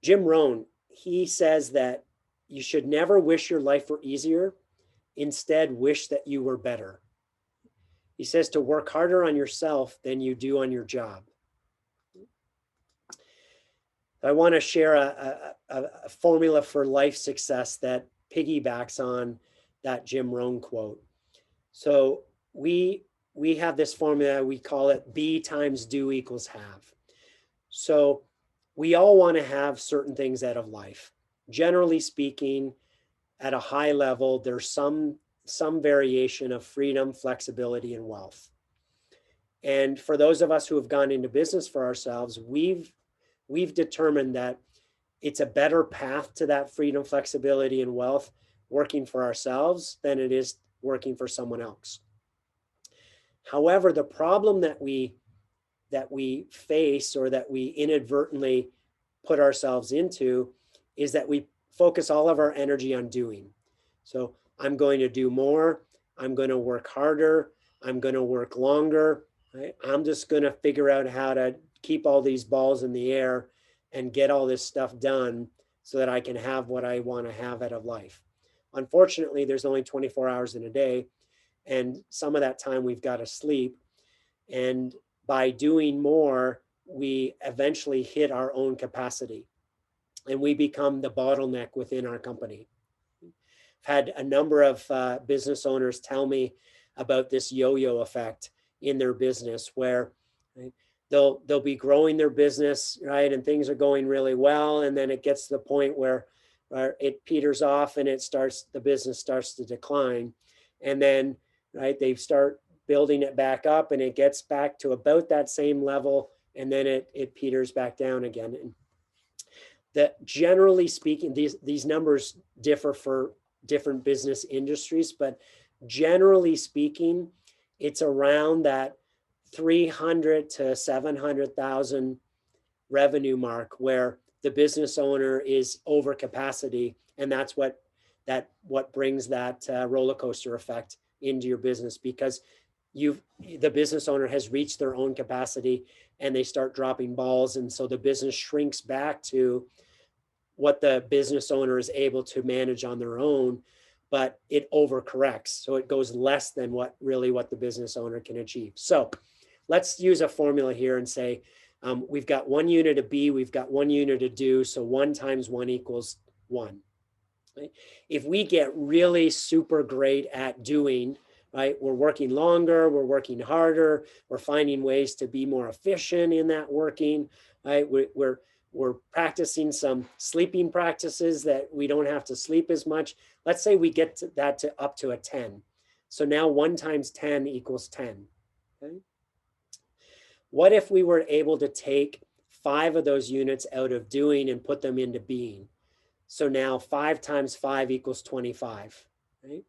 Jim Rohn, he says that you should never wish your life were easier. Instead, wish that you were better. He says to work harder on yourself than you do on your job. I want to share a formula for life success that piggybacks on that Jim Rohn quote. So we have this formula, we call it B times do equals have. So we all want to have certain things out of life. Generally speaking, at a high level, there's some variation of freedom, flexibility, and wealth. And for those of us who have gone into business for ourselves, we've determined that it's a better path to that freedom, flexibility, and wealth working for ourselves than it is working for someone else. However, the problem that we face, or that we inadvertently put ourselves into, is that we focus all of our energy on doing. So I'm going to do more, I'm going to work harder, I'm going to work longer, right? I'm just going to figure out how to keep all these balls in the air and get all this stuff done so that I can have what I want to have out of life. Unfortunately, there's only 24 hours in a day, and some of that time we've got to sleep. And by doing more, we eventually hit our own capacity and we become the bottleneck within our company. I've had a number of business owners tell me about this yo-yo effect in their business, where right, they'll be growing their business, right, and things are going really well, and then it gets to the point where it peters off and the business starts to decline, and then right, they start building it back up and it gets back to about that same level, and then it peters back down again. And that, generally speaking, these numbers differ for different business industries, but generally speaking, it's around that 300 to 700,000 revenue mark where the business owner is over capacity, and that's what brings that roller coaster effect into your business, because the business owner has reached their own capacity and they start dropping balls, and so the business shrinks back to what the business owner is able to manage on their own, but it overcorrects, so it goes less than what the business owner can achieve. So let's use a formula here and say we've got 1 unit of B, we've got 1 unit of do, so 1 times 1 equals 1. Right? If we get really super great at doing, right, we're working longer, we're working harder, we're finding ways to be more efficient in that working, right? We're practicing some sleeping practices that we don't have to sleep as much. Let's say we get that to up to a 10. So now 1 times 10 equals 10. Okay? What if we were able to take 5 of those units out of doing and put them into being? So now 5 times 5 equals 25, right?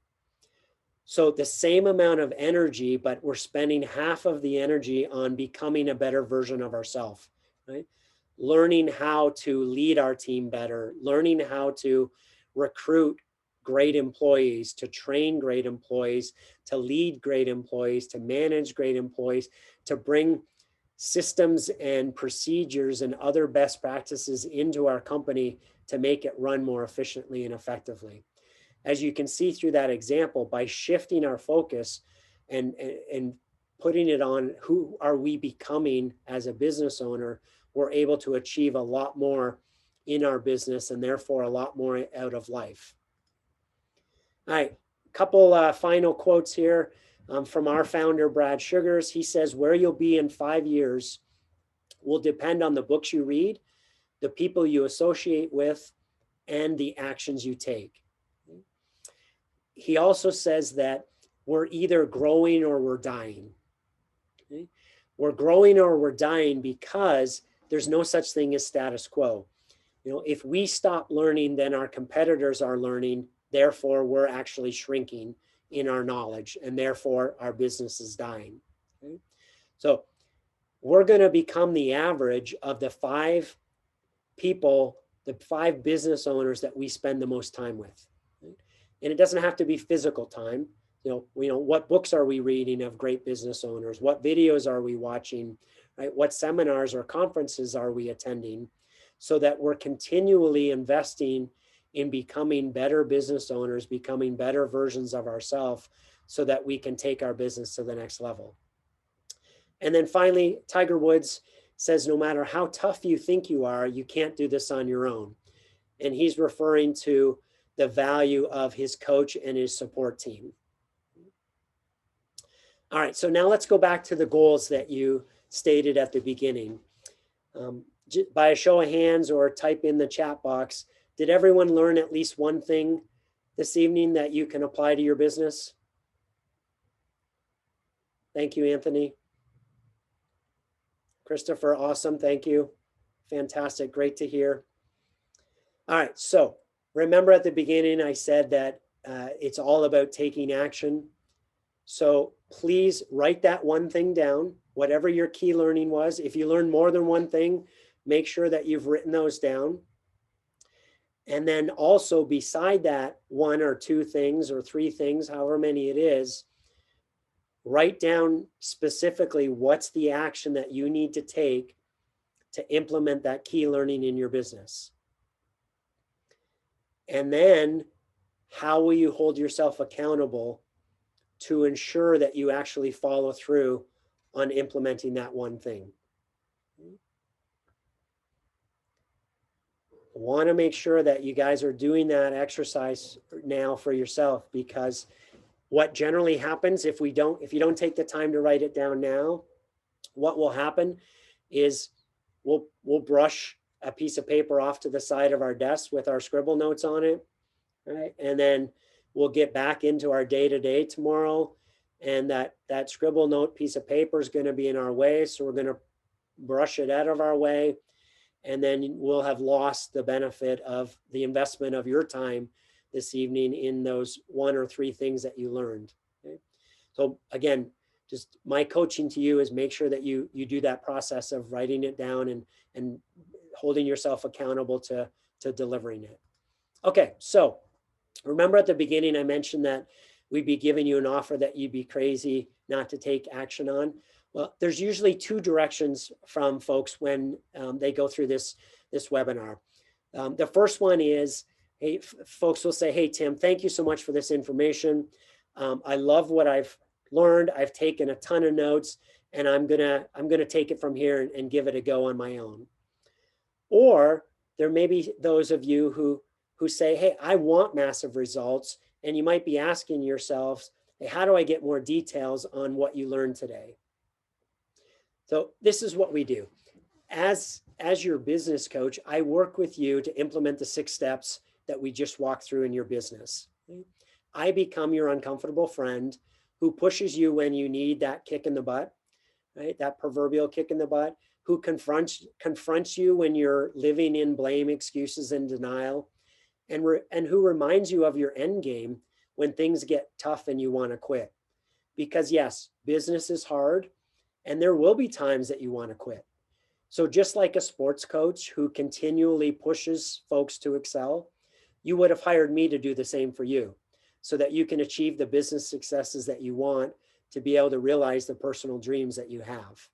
So the same amount of energy, but we're spending half of the energy on becoming a better version of ourselves, right? Learning how to lead our team better, learning how to recruit great employees, to train great employees, to lead great employees, to manage great employees, to bring systems and procedures and other best practices into our company to make it run more efficiently and effectively. As you can see through that example, by shifting our focus and putting it on who are we becoming as a business owner, we're able to achieve a lot more in our business and therefore a lot more out of life. All right, a couple final quotes here from our founder, Brad Sugars. He says, where you'll be in 5 years will depend on the books you read, the people you associate with, and the actions you take. He also says that we're either growing or we're dying. Okay? We're growing or we're dying because there's no such thing as status quo. You know, if we stop learning, then our competitors are learning. Therefore, we're actually shrinking in our knowledge, and therefore our business is dying. Okay? So we're going to become the average of the 5 people, the 5 business owners that we spend the most time with. Right? And it doesn't have to be physical time. What books are we reading of great business owners? What videos are we watching? Right? What seminars or conferences are we attending? So that we're continually investing in becoming better business owners, becoming better versions of ourselves, so that we can take our business to the next level. And then finally, Tiger Woods says, no matter how tough you think you are, you can't do this on your own. And he's referring to the value of his coach and his support team. All right, so now let's go back to the goals that you stated at the beginning. By a show of hands or type in the chat box, did everyone learn at least one thing this evening that you can apply to your business? Thank you, Anthony. Christopher, awesome, thank you. Fantastic, great to hear. All right, so remember at the beginning I said that it's all about taking action. So please write that one thing down, whatever your key learning was. If you learn more than one thing, make sure that you've written those down. And then also beside that one or two things or three things, however many it is, write down specifically what's the action that you need to take to implement that key learning in your business. And then how will you hold yourself accountable to ensure that you actually follow through on implementing that one thing? I want to make sure that you guys are doing that exercise now for yourself, because what generally happens if you don't take the time to write it down now, what will happen is we'll brush a piece of paper off to the side of our desk with our scribble notes on it, right? And then we'll get back into our day-to-day tomorrow, and that scribble note piece of paper is going to be in our way, so we're going to brush it out of our way, and then we'll have lost the benefit of the investment of your time this evening in those one or three things that you learned. Okay? So again, just my coaching to you is make sure that you do that process of writing it down and holding yourself accountable to delivering it. Okay, so remember at the beginning I mentioned that we'd be giving you an offer that you'd be crazy not to take action on. Well, there's usually two directions from folks when they go through this webinar. The first one is, hey, folks will say, hey, Tim, thank you so much for this information. I love what I've learned. I've taken a ton of notes, and I'm gonna take it from here and give it a go on my own. Or there may be those of you who say, hey, I want massive results, and you might be asking yourselves, hey, how do I get more details on what you learned today? So this is what we do. As your business coach, I work with you to implement the 6 steps that we just walked through in your business. I become your uncomfortable friend who pushes you when you need that kick in the butt, right? That proverbial kick in the butt, who confronts you when you're living in blame, excuses, and denial, and who reminds you of your end game when things get tough and you want to quit. Because yes, business is hard, and there will be times that you want to quit. So just like a sports coach who continually pushes folks to excel, you would have hired me to do the same for you, so that you can achieve the business successes that you want to be able to realize the personal dreams that you have.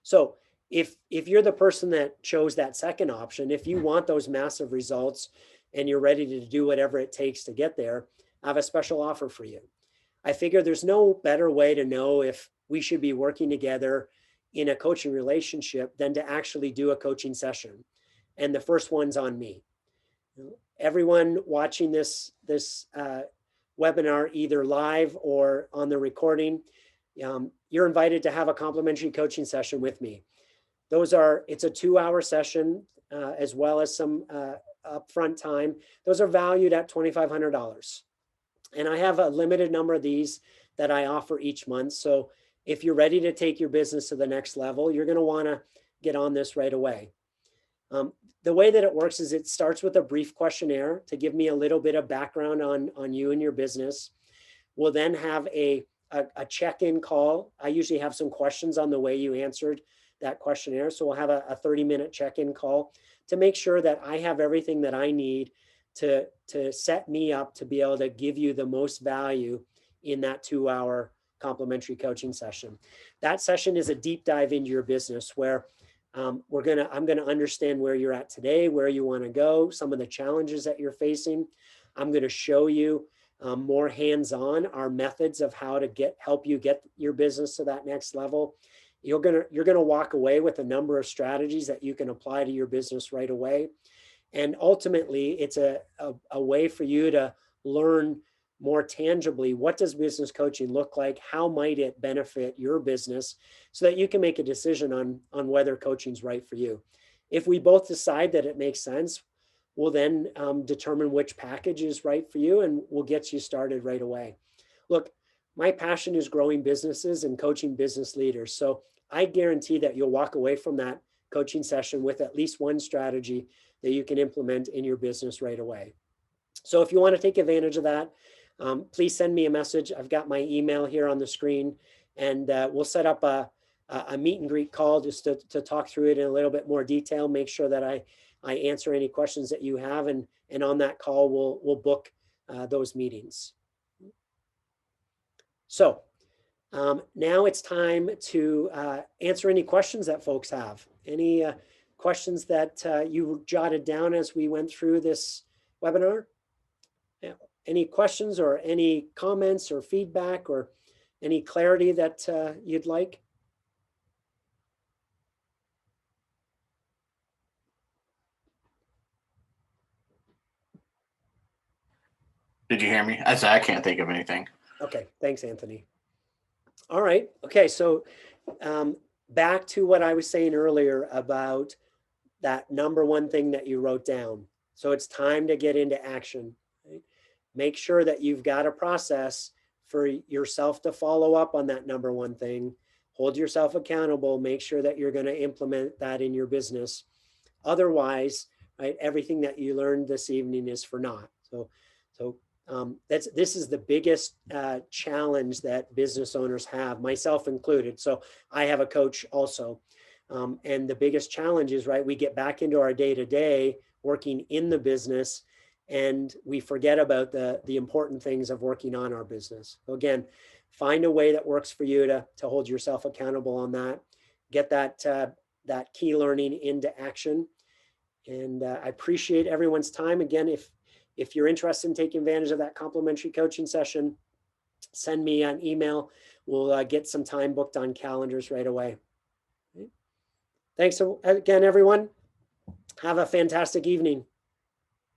So if you're the person that chose that second option, if you want those massive results and you're ready to do whatever it takes to get there, I have a special offer for you. I figure there's no better way to know if we should be working together in a coaching relationship than to actually do a coaching session. And the first one's on me. Everyone watching this webinar, either live or on the recording, you're invited to have a complimentary coaching session with me. It's a 2-hour session, as well as some upfront time. Those are valued at $2,500. And I have a limited number of these that I offer each month. So if you're ready to take your business to the next level, you're going to want to get on this right away. The way that it works is it starts with a brief questionnaire to give me a little bit of background on you and your business. We'll then have a check-in call. I usually have some questions on the way you answered that questionnaire. So we'll have a 30-minute check-in call to make sure that I have everything that I need to set me up to be able to give you the most value in that 2-hour complimentary coaching session. That session is a deep dive into your business where I'm going to understand where you're at today, where you want to go, some of the challenges that you're facing. I'm going to show you more hands-on our methods of how to help you get your business to that next level. You're going to walk away with a number of strategies that you can apply to your business right away. And ultimately, it's a way for you to learn more tangibly, what does business coaching look like? How might it benefit your business so that you can make a decision on whether coaching's right for you. If we both decide that it makes sense, we'll then determine which package is right for you, and we'll get you started right away. Look, my passion is growing businesses and coaching business leaders. So I guarantee that you'll walk away from that coaching session with at least one strategy that you can implement in your business right away. So if you want to take advantage of that, please send me a message. I've got my email here on the screen, and we'll set up a meet and greet call just to talk through it in a little bit more detail, make sure that I answer any questions that you have. And on that call, we'll book those meetings. So now it's time to answer any questions that folks have. Any questions that you jotted down as we went through this webinar? Yeah. Any questions or any comments or feedback or any clarity that you'd like? Did you hear me? I said I can't think of anything. Okay, thanks, Anthony. All right. Okay, so back to what I was saying earlier about that number one thing that you wrote down. So it's time to get into action. Right? Make sure that you've got a process for yourself to follow up on that number one thing. Hold yourself accountable. Make sure that you're going to implement that in your business. Otherwise, right, everything that you learned this evening is for naught. So this is the biggest challenge that business owners have, myself included. So I have a coach also. And the biggest challenge is, right, we get back into our day-to-day working in the business, and we forget about the important things of working on our business. So again, find a way that works for you to hold yourself accountable on that. Get that key learning into action. And I appreciate everyone's time. Again, if you're interested in taking advantage of that complimentary coaching session, send me an email. We'll get some time booked on calendars right away. Okay. Thanks again, everyone. Have a fantastic evening.